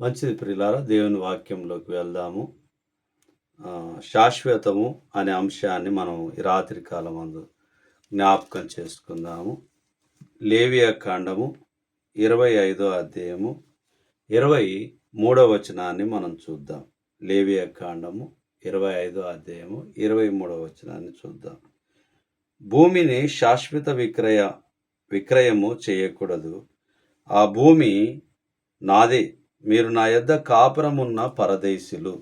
మంచిది ప్రియులారా, దేవుని వాక్యంలోకి వెళ్దాము. శాశ్వతము అనే అంశాన్ని మనం ఈ రాత్రి కాలమందు జ్ఞాపకం చేసుకుందాము. లేవియ కాండము 25వ అధ్యాయము 23వ వచనాన్ని మనం చూద్దాం. లేవియ కాండము 25వ అధ్యాయము 23వ వచనాన్ని చూద్దాం. భూమిని శాశ్వత విక్రయము చేయకూడదు. ఆ భూమి నాదే, మీరు నా యొద్ద కాపురమున్న పరదేశులు.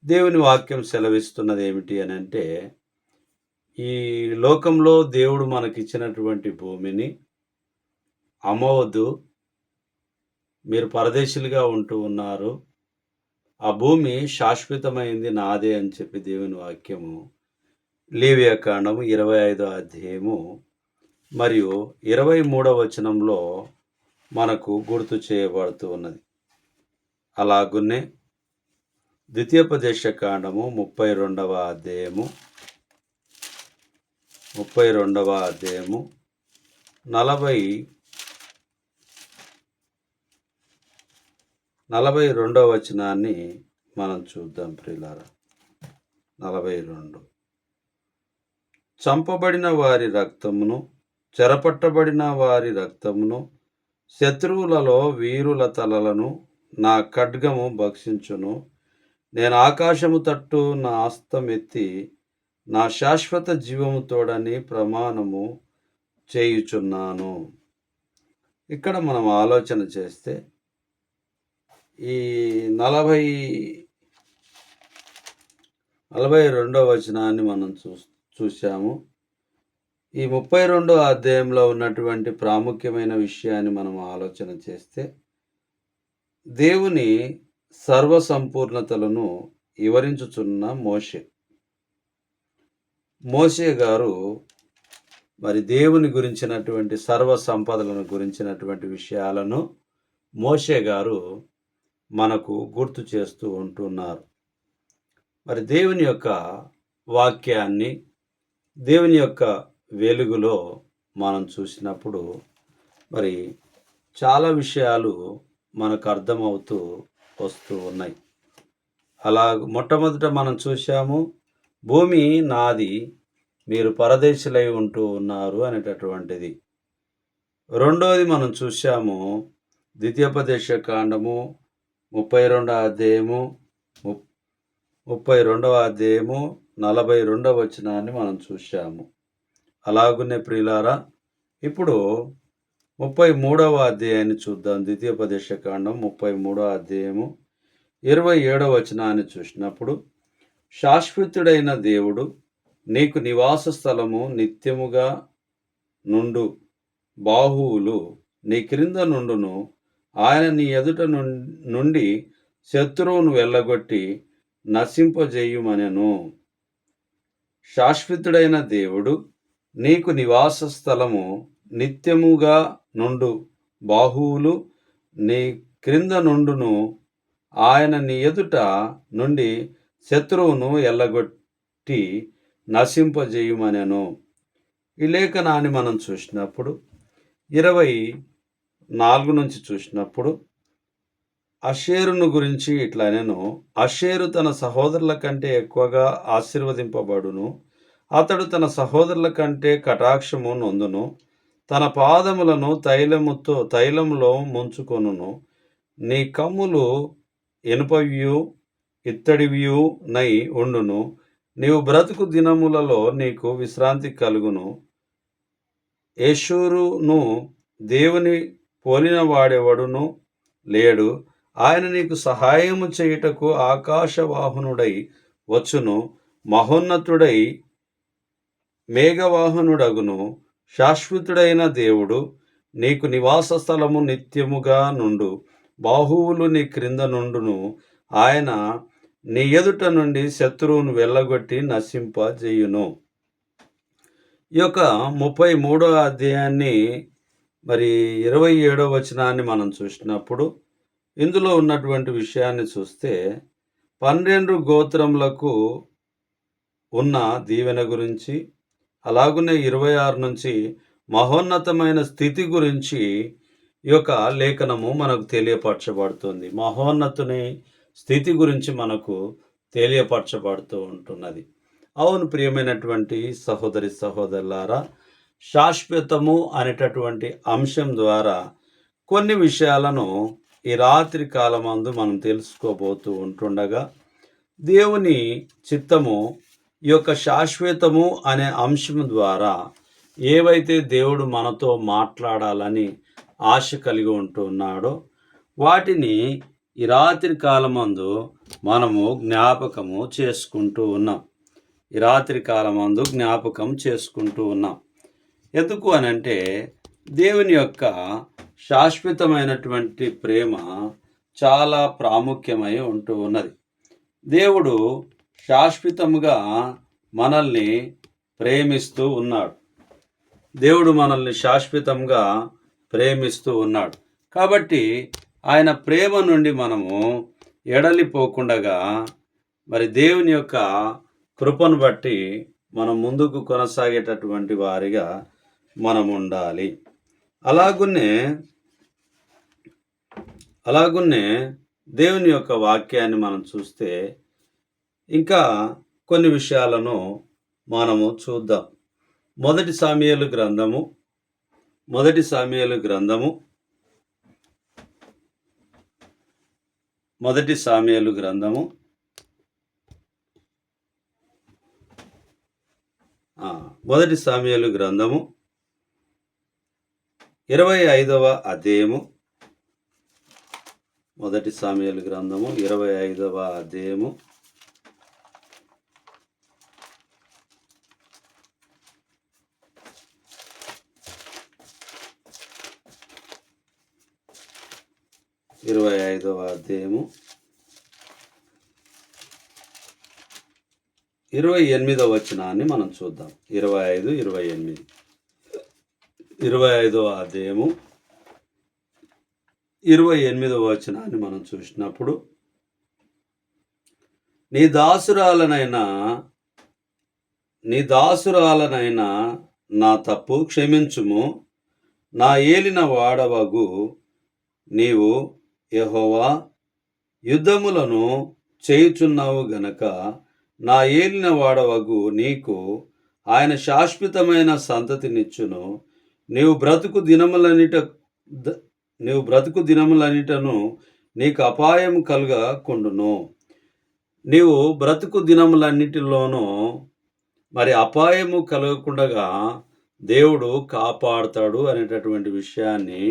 దేవుని వాక్యం సెలవిస్తున్నది ఏమిటి అని అంటే, ఈ లోకంలో దేవుడు మనకిచ్చినటువంటి భూమిని అమ్మవద్దు, మీరు పరదేశులుగా ఉంటూ ఉన్నారు, ఆ భూమి శాశ్వతమైంది, నాదే అని చెప్పి దేవుని వాక్యము లేవియ కాండము 25వ అధ్యాయము మరియు 23వ వచనంలో మనకు గుర్తు చేయబడుతూ ఉన్నది. అలాగున్నే ద్వితీయోపదేశ కాండము 32వ అధ్యాయము 42వ వచనాన్ని మనం చూద్దాం ప్రియులారా. 42. చంపబడిన వారి రక్తమును, చెరపట్టబడిన వారి రక్తమును, శత్రువులలో వీరుల తలలను నా ఖడ్గము భక్షించును. నేను ఆకాశము తట్టు నా హస్తమెత్తి నా శాశ్వత జీవము తోడని ప్రమాణము చేయుచున్నాను. ఇక్కడ మనం ఆలోచన చేస్తే ఈ 42వ వచనాన్ని మనం చూసాము. ఈ 32వ అధ్యాయంలో ఉన్నటువంటి ప్రాముఖ్యమైన విషయాన్ని మనం ఆలోచన చేస్తే, దేవుని సర్వసంపూర్ణతలను వివరించుచున్న మోషే గారు మరి దేవుని గురించినటువంటి సర్వ సంపదలను గురించినటువంటి విషయాలను మోషే గారు మనకు గుర్తు చేస్తూ ఉంటున్నారు. మరి దేవుని యొక్క వాక్యాన్ని దేవుని యొక్క వెలుగులో మనం చూసినప్పుడు మరి చాలా విషయాలు మనకు అర్థమవుతూ వస్తూ ఉన్నాయి. అలా మొట్టమొదట మనం చూసాము, భూమి నాది, మీరు పరదేశులై ఉంటూ ఉన్నారు అనేటటువంటిది. రెండోది మనం చూసాము, ద్వితీయోపదేశ కాండము 32వ అధ్యాయము 42వ వచనాన్ని మనం చూసాము. అలాగునే ప్రియులారా, ఇప్పుడు 33వ అధ్యాయాన్ని చూద్దాం. ద్వితీయోపదేశ కాండం 33వ అధ్యాయము 27వ వచనాన్ని చూసినప్పుడు, శాశ్వతుడైన దేవుడు నీకు నివాస స్థలము నిత్యముగా నుండు, బాహువులు నీ క్రింద నుండును. ఆయన నీ ఎదుట నుండి శత్రువును వెళ్ళగొట్టి నశింపజేయుమనెను. శాశ్వతుడైన దేవుడు నీకు నివాస స్థలము నిత్యముగా నుండు, బాహువులు నీ క్రింద నుండును. ఆయన నీ ఎదుట నుండి శత్రువును ఎల్లగొట్టి నశింపజేయుమనెను. ఈ లేఖనాన్ని మనం చూసినప్పుడు 24 నుంచి చూసినప్పుడు, అషేరును గురించి ఇట్లా నేను, అషేరు తన సహోదరుల కంటే ఎక్కువగా ఆశీర్వదింపబడును. అతడు తన సహోదరుల కంటే కటాక్షము నొందును. తన పాదములను తైలములో ముంచుకొనును. నీ కమ్ములు ఇనుపవియు ఇత్తడివియు నై ఉండును. నీవు బ్రతుకు దినములలో నీకు విశ్రాంతి కలుగును. యేషూరును దేవుని పోలిన వాడెవడును లేడు. ఆయన నీకు సహాయము చేయుటకు ఆకాశవాహనుడై వచ్చును. మహోన్నతుడై మేఘవాహనుడగును. శాశ్వతుడైన దేవుడు నీకు నివాస స్థలము నిత్యముగా నుండు, బాహువులు నీ క్రింద నుండును. ఆయన నీ ఎదుట నుండి శత్రువును వెళ్ళగొట్టి నశింపజేయును. ఈ యొక్క 33వ అధ్యాయాన్ని మరి 27వ వచనాన్ని మనం చూసినప్పుడు, ఇందులో ఉన్నటువంటి విషయాన్ని చూస్తే 12 గోత్రములకు ఉన్న దీవెన గురించి, అలాగునే 26 నుంచి మహోన్నతమైన స్థితి గురించి ఈ యొక్క లేఖనము మనకు తెలియపరచబడుతుంది. మహోన్నతుని స్థితి గురించి మనకు తెలియపరచబడుతూ ఉంటున్నది. అవును ప్రియమైనటువంటి సహోదరి సహోదరులారా, శాశ్వతము అనేటటువంటి అంశం ద్వారా కొన్ని విషయాలను ఈ రాత్రి కాలమందు మనం తెలుసుకోబోతూ ఉంటుండగా, దేవుని చిత్తము ఈ యొక్క శాశ్వతము అనే అంశం ద్వారా ఏవైతే దేవుడు మనతో మాట్లాడాలని ఆశ కలిగి ఉంటున్నాడో వాటిని ఈ రాత్రి కాలమందు మనము జ్ఞాపకము చేసుకుంటూ ఉన్నాం. ఈ రాత్రి కాలమందు జ్ఞాపకం చేసుకుంటూ ఉన్నాం. ఎందుకు అనంటే దేవుని యొక్క శాశ్వతమైనటువంటి ప్రేమ చాలా ప్రాముఖ్యమై ఉంటూ ఉన్నది. దేవుడు శాశ్వతముగా మనల్ని ప్రేమిస్తూ ఉన్నాడు. దేవుడు మనల్ని శాశ్వతంగా ప్రేమిస్తూ ఉన్నాడు. కాబట్టి ఆయన ప్రేమ నుండి మనము ఎడలిపోకుండగా మరి దేవుని యొక్క కృపను బట్టి మనం ముందుకు కొనసాగేటటువంటి వారిగా మనం ఉండాలి. అలాగున్నే దేవుని యొక్క వాక్యాన్ని మనం చూస్తే ఇంకా కొన్ని విషయాలను మనము చూద్దాం. మొదటి సామ్యుయేలు గ్రంథము 25వ అధ్యాయము 28వ వచనాన్ని మనం చూద్దాం. 25-28. 25వ అధ్యాయము 28వ వచనాన్ని మనం చూసినప్పుడు, నీ దాసురాలనైనా నా తప్పు క్షమించుము, నా ఏలిన వాడవగు నీవు యెహోవా యుద్ధములను చేయుచున్నావు గనక నా ఏలిన వాడవగు నీకు ఆయన శాశ్వతమైన సంతతినిచ్చును. నీవు బ్రతుకు దినములన్నిటను నీకు అపాయం కలుగకుండును. నీవు బ్రతుకు దినములన్నిటిలోనూ మరి అపాయము కలగకుండగా దేవుడు కాపాడుతాడు అనేటటువంటి విషయాన్ని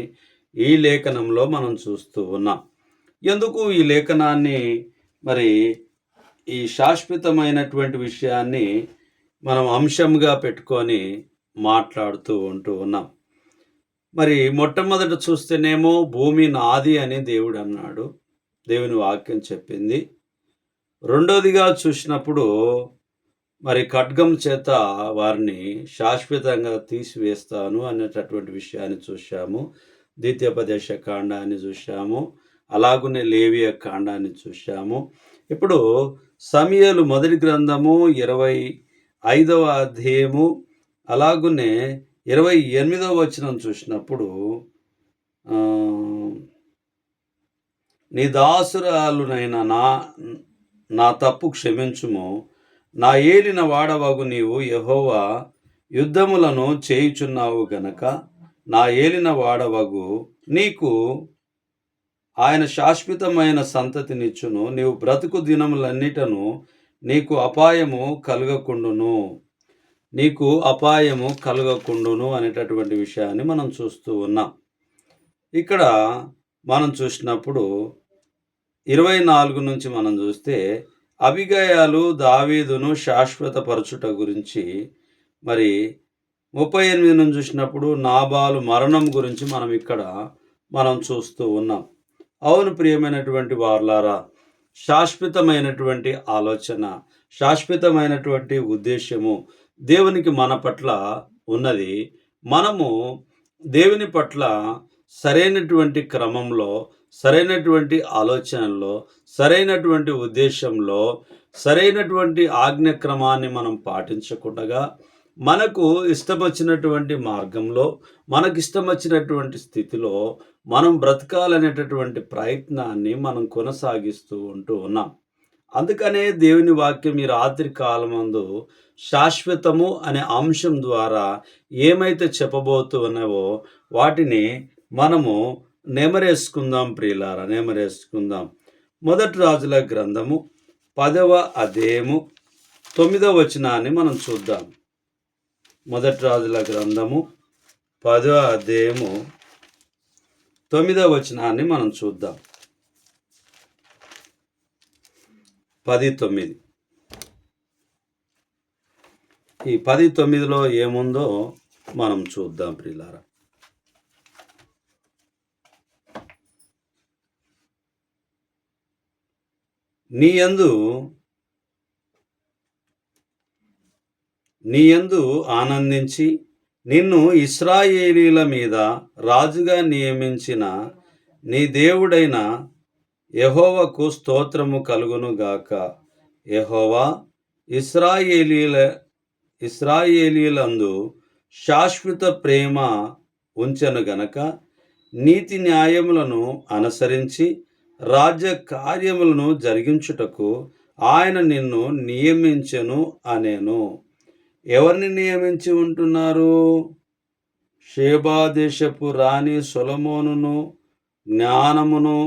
ఈ లేఖనంలో మనం చూస్తూ ఉన్నాం. ఎందుకు ఈ లేఖనాన్ని మరి ఈ శాశ్వతమైనటువంటి విషయాన్ని మనం అంశంగా పెట్టుకొని మాట్లాడుతూ ఉంటూ ఉన్నాం. మరి మొట్టమొదట చూస్తేనేమో భూమి నాది అని దేవుడు అన్నాడు, దేవుని వాక్యం చెప్పింది. రెండోదిగా చూసినప్పుడు మరి ఖడ్గం చేత వారిని శాశ్వతంగా తీసివేస్తాను అనేటటువంటి విషయాన్ని చూశాము. ద్వితీయోపదేశ కాండాన్ని చూశాము, అలాగునే లేవియ కాండాన్ని చూశాము. ఇప్పుడు సమూయేలు మొదటి గ్రంథము 25వ అధ్యాయము అలాగునే 28వ వచనం చూసినప్పుడు, నీ దాసురాలునైన నా తప్పు క్షమించుము, నా ఏలిన వాడవగు నీవు యెహోవా యుద్ధములను చేయుచున్నావు గనక నా ఏలిన వాడవగు నీకు ఆయన శాశ్వతమైన సంతతినిచ్చును. నీవు బ్రతుకు దినములన్నిటను నీకు అపాయము కలుగకుండును అనేటటువంటి విషయాన్ని మనం చూస్తూ ఉన్నాం. ఇక్కడ మనం చూసినప్పుడు 24 నుంచి మనం చూస్తే అబిగయాలు దావీదును శాశ్వతపరచుట గురించి, మరి 38 నుంచి చూసినప్పుడు నాబాలు మరణం గురించి మనం చూస్తూ ఉన్నాం. అవును ప్రియమైనటువంటి వారలారా, శాశ్వతమైనటువంటి ఆలోచన, శాశ్వతమైనటువంటి ఉద్దేశము దేవునికి మన పట్ల ఉన్నది. మనము దేవుని పట్ల సరైనటువంటి క్రమంలో, సరైనటువంటి ఆలోచనలో, సరైనటువంటి ఉద్దేశంలో, సరైనటువంటి ఆజ్ఞాక్రమాన్ని మనం పాటించకుండా మనకు ఇష్టం వచ్చినటువంటి మార్గంలో, మనకు ఇష్టం వచ్చినటువంటి స్థితిలో మనం బ్రతకాలనేటటువంటి ప్రయత్నాన్ని మనం కొనసాగిస్తూ ఉన్నాం. అందుకనే దేవుని వాక్యం ఈ రాత్రి కాలమందు శాశ్వతము అనే అంశం ద్వారా ఏమైతే చెప్పబోతూ ఉన్నావో వాటిని మనము నెమరేసుకుందాం ప్రియులారా, నెమరేసుకుందాం. మొదటి రాజుల గ్రంథము 10వ అధ్యాయము 9వ వచనాన్ని మనం చూద్దాం. మొదటి రాజుల గ్రంథము 10వ అధ్యాయము 9వ వచనాన్ని మనం చూద్దాం. 10:9. ఈ 10:9లో ఏముందో మనం చూద్దాం ప్రియులారా. నీయందు ఆనందించి నిన్ను ఇశ్రాయేలీల మీద రాజుగా నియమించిన నీ దేవుడైన యెహోవాకు స్తోత్రము కలుగును గాక. యెహోవా ఇశ్రాయేలీలందు శాశ్వత ప్రేమ ఉంచెను గనక నీతి న్యాయములను అనుసరించి రాజ్య కార్యములను జరిగించుటకు ఆయన నిన్ను నియమించెను అనేను. ఎవరిని నియమించి ఉంటున్నారు? షేబా దేశపు రాణి సొలొమోనును జ్ఞానమును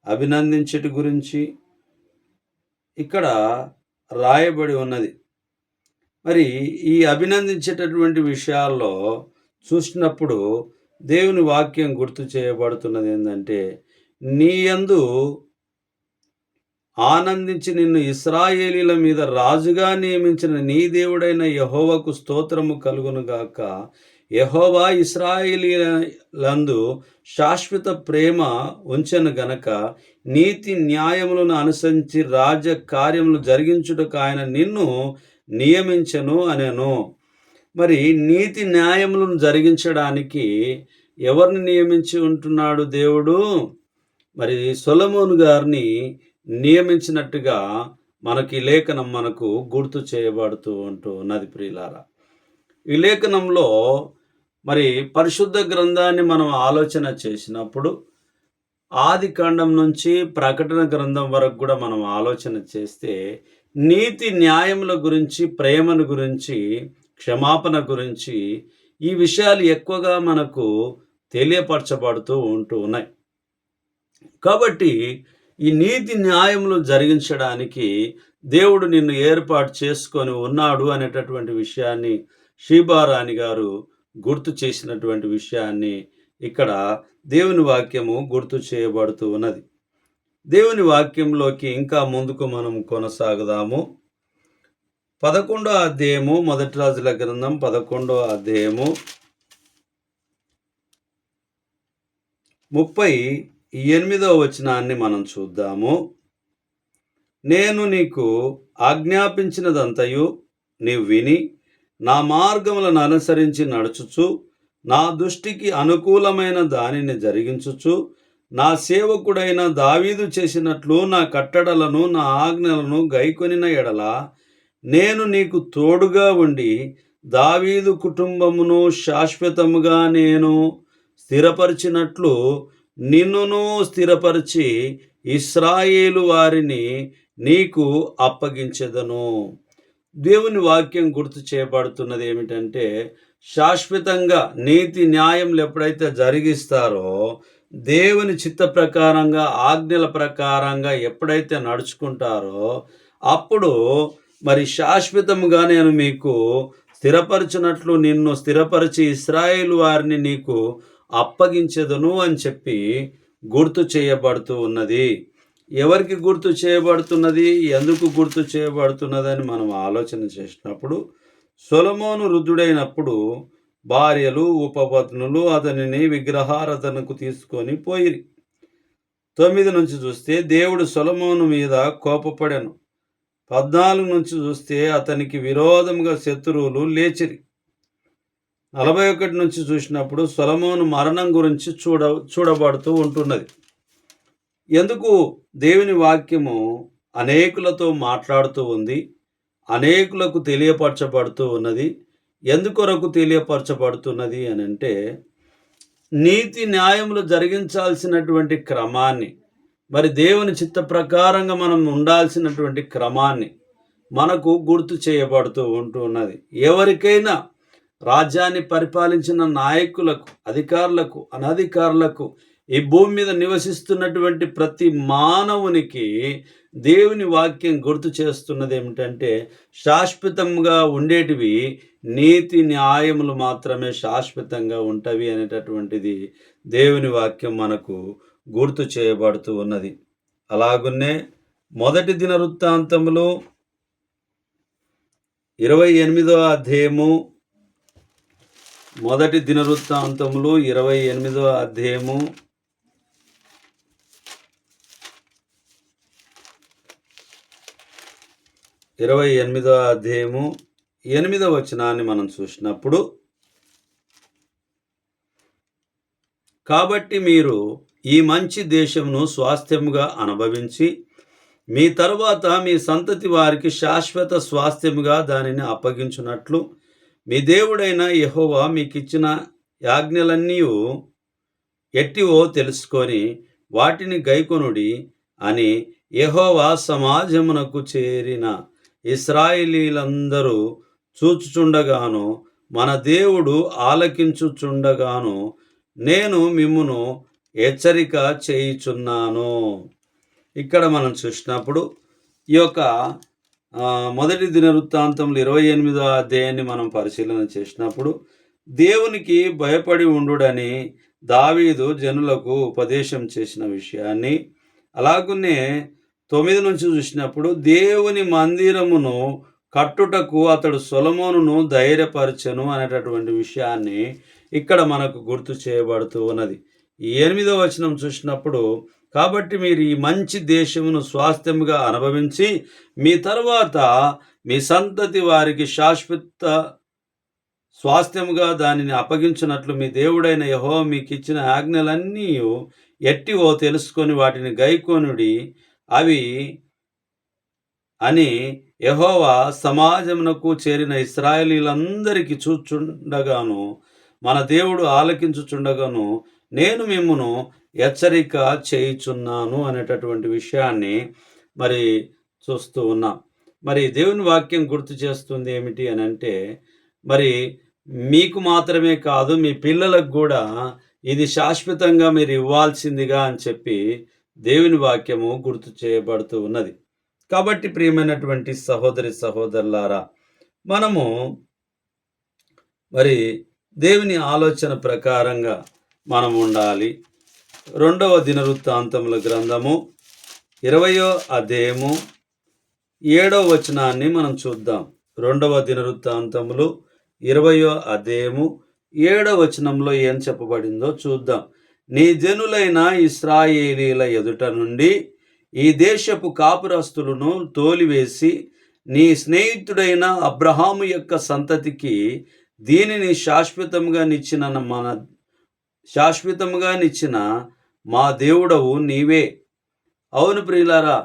అభినందించటి గురించి ఇక్కడ రాయబడి ఉన్నది. మరి ఈ అభినందించేటటువంటి విషయాల్లో చూసినప్పుడు దేవుని వాక్యం గుర్తు చేయబడుతున్నది ఏంటంటే, నీయందు ఆనందించి నిన్ను ఇశ్రాయేలీల మీద రాజుగా నియమించిన నీ దేవుడైన యెహోవాకు స్తోత్రము కలుగును గాక. యెహోవా ఇశ్రాయేలీలందు శాశ్వత ప్రేమ ఉంచెను గనక నీతి న్యాయములను అనుసరించి రాజ్య కార్యములు జరిగించుటకు ఆయన నిన్ను నియమించెను అనెను. మరి నీతి న్యాయములను జరిగించడానికి ఎవరిని నియమించి ఉంటున్నాడు దేవుడు? మరి సొలొమోను గారిని నియమించినట్టుగా మనకి లేఖనం మనకు గుర్తు చేయబడుతూ ఉన్నది ప్రియులారా. ఈ లేఖనంలో మరి పరిశుద్ధ గ్రంథాన్ని మనం ఆలోచన చేసినప్పుడు ఆది కాండం నుంచి ప్రకటన గ్రంథం వరకు కూడా మనం ఆలోచన చేస్తే నీతి న్యాయముల గురించి, ప్రేమను గురించి, క్షమాపణ గురించి ఈ విషయాలు ఎక్కువగా మనకు తెలియపరచబడుతూ ఉన్నాయి. కాబట్టి ఈ నీతి న్యాయములు జరిగించడానికి దేవుడు నిన్ను ఏర్పాటు చేసుకొని ఉన్నాడు అనేటటువంటి విషయాన్ని షీబారాణి గారు గుర్తు చేసినటువంటి విషయాన్ని ఇక్కడ దేవుని వాక్యము గుర్తు చేయబడుతూ ఉన్నది. దేవుని వాక్యంలోకి ఇంకా ముందుకు మనం కొనసాగుదాము. 11వ అధ్యాయము, మొదటి రాజుల గ్రంథం 11వ అధ్యాయము 38వ వచనాన్ని మనం చూద్దాము. నేను నీకు ఆజ్ఞాపించినదంతయు నీవు విని నా మార్గములను అనుసరించి నడుచుచు నా దృష్టికి అనుకూలమైన దానిని జరిగించుచు నా సేవకుడైన దావీదు చేసినట్లు నా కట్టడలను నా ఆజ్ఞలను గైకొనిన ఎడల నేను నీకు తోడుగా ఉండి దావీదు కుటుంబమును శాశ్వతముగా నేను స్థిరపరిచినట్లు నిన్నును స్థిరపరిచి ఇశ్రాయేలు వారిని నీకు అప్పగించెదను. దేవుని వాక్యం గుర్తు చేయబడుతున్నది ఏమిటంటే, శాశ్వతంగా నీతి న్యాయములు ఎప్పుడైతే జరిగిస్తారో, దేవుని చిత్త ప్రకారంగా, ఆజ్ఞల ప్రకారంగా ఎప్పుడైతే నడుచుకుంటారో అప్పుడు మరి శాశ్వతముగా నేను మీకు స్థిరపరచినట్లు నిన్ను స్థిరపరిచి ఇశ్రాయేలు వారిని నీకు అప్పగించెదను అని చెప్పి గుర్తు చేయబడుతూ ఉన్నది. ఎవరికి గుర్తు చేయబడుతున్నది, ఎందుకు గుర్తు చేయబడుతున్నదని మనం ఆలోచన చేసినప్పుడు, సొలొమోను వృద్ధుడైనప్పుడు భార్యలు, ఉపపత్నులు అతనిని విగ్రహారాధనకు తీసుకొని పోయిరి. 9 నుంచి చూస్తే దేవుడు సొలొమోను మీద కోపపడెను. 14 నుంచి చూస్తే అతనికి విరోధముగా శత్రువులు లేచిరి. 41 నుంచి చూసినప్పుడు సొలొమోను మరణం గురించి చూడబడుతూ ఉంటున్నది. ఎందుకు దేవుని వాక్యము అనేకులతో మాట్లాడుతూ ఉంది, అనేకులకు తెలియపరచబడుతూ ఉన్నది. ఎందుకొరకు తెలియపరచబడుతున్నది అని అంటే, నీతి న్యాయములు జరిగించాల్సినటువంటి క్రమాన్ని, మరి దేవుని చిత్త ప్రకారంగా మనం ఉండాల్సినటువంటి క్రమాన్ని మనకు గుర్తు చేయబడుతూ ఉంటూ ఉన్నది. ఎవరికైనా రాజ్యాన్ని పరిపాలించిన నాయకులకు, అధికారులకు, అనధికారులకు, ఈ భూమి మీద నివసిస్తున్నటువంటి ప్రతి మానవునికి దేవుని వాక్యం గుర్తు చేస్తున్నది ఏమిటంటే, శాశ్వతంగా ఉండేటివి నీతి న్యాయములు మాత్రమే శాశ్వతంగా ఉంటవి అనేటటువంటిది దేవుని వాక్యం మనకు గుర్తు చేయబడుతూ ఉన్నది. అలాగున్నే మొదటి దినవృత్తాంతములు 28వ అధ్యాయము, మొదటి దినవృత్తాంతములు 28వ అధ్యాయము 28వ అధ్యాయము 8వ వచనాన్ని మనం చూసినప్పుడు, కాబట్టి మీరు ఈ మంచి దేశమును స్వాస్థ్యముగా అనుభవించి మీ తరువాత మీ సంతతి వారికి శాశ్వత స్వాస్థ్యముగా దానిని అప్పగించున్నట్లు మీ దేవుడైన యెహోవా మీకిచ్చిన ఆజ్ఞలన్నీ ఎట్టివో తెలుసుకొని వాటిని గైకొనుడి అని యెహోవా సమాజమునకు చేరిన ఇశ్రాయేలీయులందరూ చూచుచుండగాను మన దేవుడు ఆలకించుచుండగాను నేను మిమ్మును హెచ్చరిక చేయుచున్నాను. ఇక్కడ మనం చూసినప్పుడు ఈ యొక్క మొదటి దినవృత్తాంతములు 28వ అధ్యాయాన్ని మనం పరిశీలన చేసినప్పుడు, దేవునికి భయపడి ఉండుడని దావీదు జనులకు ఉపదేశం చేసిన విషయాన్ని, అలాగునే 9 నుంచి చూసినప్పుడు దేవుని మందిరమును కట్టుటకు అతడు సొలొమోనును ధైర్యపరచెను అనేటటువంటి విషయాన్ని ఇక్కడ మనకు గుర్తు చేయబడుతూ ఉన్నది. ఈ 8వ వచనం చూసినప్పుడు, కాబట్టి మీరు ఈ మంచి దేశమును స్వాస్థ్యముగా అనుభవించి మీ తరువాత మీ సంతతి వారికి శాశ్వత స్వాస్థ్యముగా దానిని అప్పగించినట్లు మీ దేవుడైన యెహోవా మీకు ఇచ్చిన ఆజ్ఞలన్నీ ఎట్టివో తెలుసుకొని వాటిని గైకొనుడి అవి అని యెహోవా సమాజమునకు చేరిన ఇశ్రాయేలీయులందరికీ చూచుండగాను మన దేవుడు ఆలకించుచుండగాను నేను మిమ్మును హెచ్చరిక చేయుచున్నాను అనేటటువంటి విషయాన్ని మరి చూస్తూ ఉన్నాం. మరి దేవుని వాక్యం గుర్తు చేస్తుంది ఏమిటి అని అంటే, మరి మీకు మాత్రమే కాదు మీ పిల్లలకు కూడా ఇది శాశ్వతంగా మీరు ఇవ్వాల్సిందిగా అని చెప్పి దేవుని వాక్యము గుర్తు చేయబడుతూ ఉన్నది. కాబట్టి ప్రియమైనటువంటి సహోదరి సహోదరులారా, మనము మరి దేవుని ఆలోచన ప్రకారంగా మనం ఉండాలి. 2వ దినవృత్తాంతముల గ్రంథము 20వ అధ్యాయము 7వ వచనాన్ని మనం చూద్దాం. 2వ దినవృత్తాంతములు 20వ అధ్యాయము 7వ వచనంలో ఏం చెప్పబడిందో చూద్దాం. నీ జనులైన ఇశ్రాయేలీల ఎదుట నుండి ఈ దేశపు కాపురస్తులను తోలివేసి నీ స్నేహితుడైన అబ్రహాము యొక్క సంతతికి దీనిని శాశ్వతముగా నిచ్చిన మా దేవుడవు నీవే. అవును ప్రియులారా,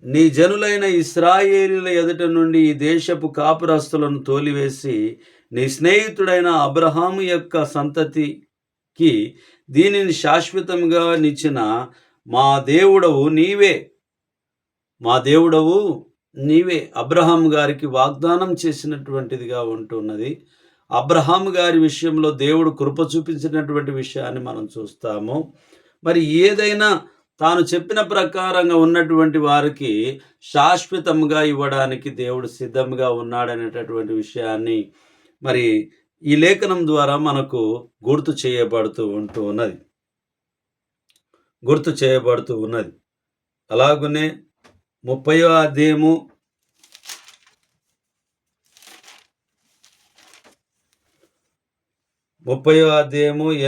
నీ జనులైన ఇశ్రాయేలీల ఎదుట నుండి ఈ దేశపు కాపురస్తులను తోలివేసి నీ స్నేహితుడైన అబ్రహాము యొక్క సంతతికి దీనిని శాశ్వతంగా నిచ్చిన మా దేవుడవు నీవే. మా దేవుడవు నీవే. అబ్రహాం గారికి వాగ్దానం చేసినటువంటిదిగా ఉంటున్నది. అబ్రహాం గారి విషయంలో దేవుడు కృప చూపించినటువంటి విషయాన్ని మనం చూస్తాము. మరి ఏదైనా తాను చెప్పిన ప్రకారంగా ఉన్నటువంటి వారికి శాశ్వతంగా ఇవ్వడానికి దేవుడు సిద్ధంగా ఉన్నాడనేటటువంటి విషయాన్ని మరి ఈ లేఖనం ద్వారా మనకు గుర్తు చేయబడుతూ ఉన్నది. అలాగునే 30వ అధ్యాయము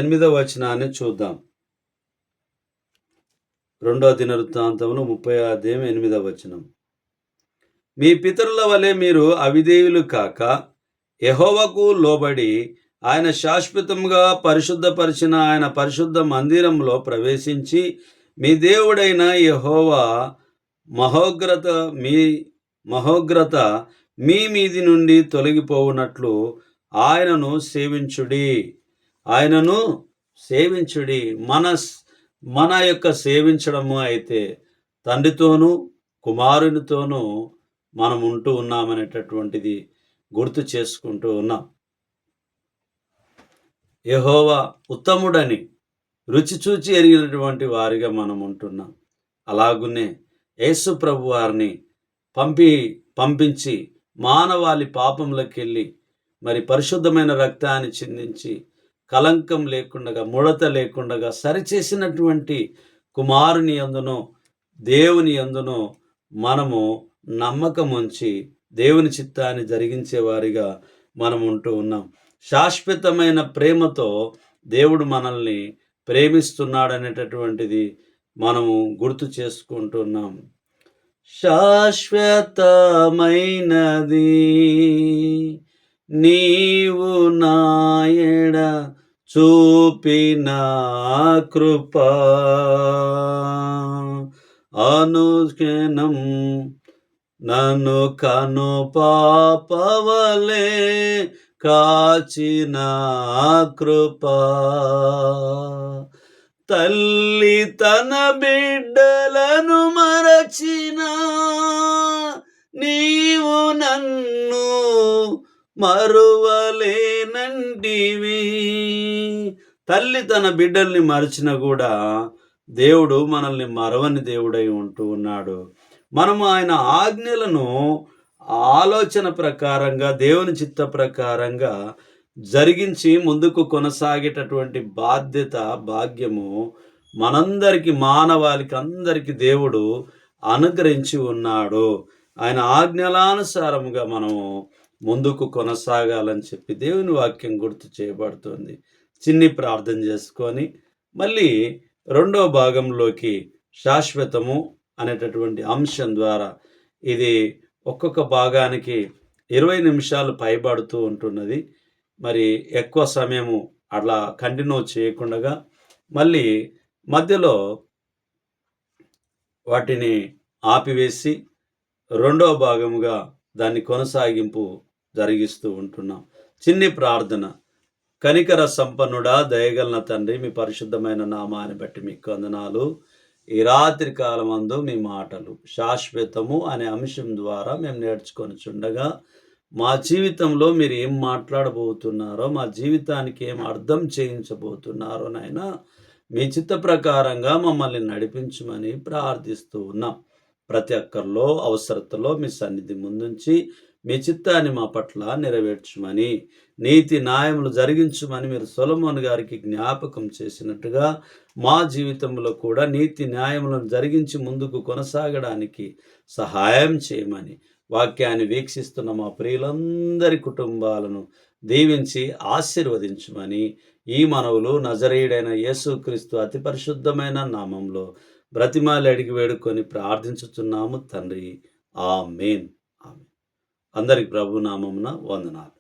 8వ వచనాన్ని చూద్దాం. 2వ దినవృత్తాంతములు 30వ అధ్యాయం 8వ వచనం. మీ పితరుల వలె మీరు అవిధేయులు కాక యెహోవాకు లోబడి ఆయన శాశ్వతంగా పరిశుద్ధపరిచిన ఆయన పరిశుద్ధ మందిరంలో ప్రవేశించి మీ దేవుడైన యెహోవా మహోగ్రత మీ మీది నుండి తొలగిపోవునట్లు ఆయనను సేవించుడి. మన యొక్క సేవించడము అయితే తండ్రితోనూ కుమారునితోనూ మనం ఉంటూ ఉన్నామనేటటువంటిది గుర్తు చేసుకుంటూ ఉన్నాం. యెహోవా ఉత్తముడని రుచి చూచి ఎరిగినటువంటి వారిగా మనం ఉంటున్నాం. అలాగునే యేసు ప్రభు వారిని పంపించి మానవాళి పాపంలోకెళ్ళి మరి పరిశుద్ధమైన రక్తాన్ని చిందించి కలంకం లేకుండగా ముడత లేకుండగా సరిచేసినటువంటి కుమారుని యందును దేవుని యందును మనము నమ్మకం ఉంచి దేవుని చిత్తాన్ని జరిగించే వారిగా మనం ఉంటూ ఉన్నాం. శాశ్వతమైన ప్రేమతో దేవుడు మనల్ని ప్రేమిస్తున్నాడనేటటువంటిది మనము గుర్తు చేసుకుంటున్నాం. శాశ్వతమైనది నీవు నాయడ చూపిన కృప, అనుక్షణం నన్ను కను పాపవలే కాచిన కృప, తల్లి తన బిడ్డలను మరచిన నీవు నన్ను మరువలేనంటివి. తల్లి తన బిడ్డల్ని మరచిన కూడా దేవుడు మనల్ని మరవని దేవుడై ఉంటూ ఉన్నాడు. మనము ఆయన ఆజ్ఞలను ఆలోచన ప్రకారంగా దేవుని చిత్త ప్రకారంగా జరిగించి ముందుకు కొనసాగేటటువంటి బాధ్యత భాగ్యము మనందరికి మానవాళికి అందరికీ దేవుడు అనుగ్రహించి ఉన్నాడు. ఆయన ఆజ్ఞలానుసారముగా మనము ముందుకు కొనసాగాలని చెప్పి దేవుని వాక్యం గుర్తు చేయబడుతుంది. చిన్ని ప్రార్థన చేసుకొని మళ్ళీ రెండో భాగంలోకి శాశ్వతము అనేటటువంటి అంశం ద్వారా ఇది ఒక్కొక్క భాగానికి 20 నిమిషాలు పైబడుతూ ఉంటున్నది. మరి ఎక్కువ సమయము అట్లా కంటిన్యూ చేయకుండా మళ్ళీ మధ్యలో వాటిని ఆపివేసి రెండవ భాగముగా దాన్ని కొనసాగింపు జరిగిస్తూ ఉంటున్నాం. చిన్ని ప్రార్థన. కనికర సంపన్నుడా, దయగలన తండ్రి, మీ పరిశుద్ధమైన నామాన్ని బట్టి మీకు వందనాలు. ఈ రాత్రి కాలమందు మీ మాటలు శాశ్వతము అనే అంశం ద్వారా మేము నేర్చుకొనిచుండగా మా జీవితంలో మీరు ఏం మాట్లాడబోతున్నారో, మా జీవితానికి ఏం అర్థం చేయించబోతున్నారో నాయనా మీ చిత్త ప్రకారంగా మమ్మల్ని నడిపించమని ప్రార్థిస్తూ ఉన్నాం. ప్రతి ఒక్కరిలో అవసరతలో మీ సన్నిధి ముందుంచి మీ చిత్తాన్ని మా పట్ల నెరవేర్చమని, నీతి న్యాయములు జరిగించమని మీరు సొలొమోను గారికి జ్ఞాపకం చేసినట్టుగా మా జీవితంలో కూడా నీతి న్యాయములను జరిగించి ముందుకు కొనసాగడానికి సహాయం చేయమని, వాక్యాన్ని వీక్షిస్తున్న మా ప్రియులందరి కుటుంబాలను దీవించి ఆశీర్వదించమని ఈ మనవులు నజరేయుడైన యేసుక్రీస్తు అతి పరిశుద్ధమైన నామంలో బ్రతిమాలి అడిగి వేడుకొని ప్రార్థించుచున్నాము తండ్రి. ఆమేన్. ఆమేన్. అందరికి ప్రభు నామమున వందనాలు.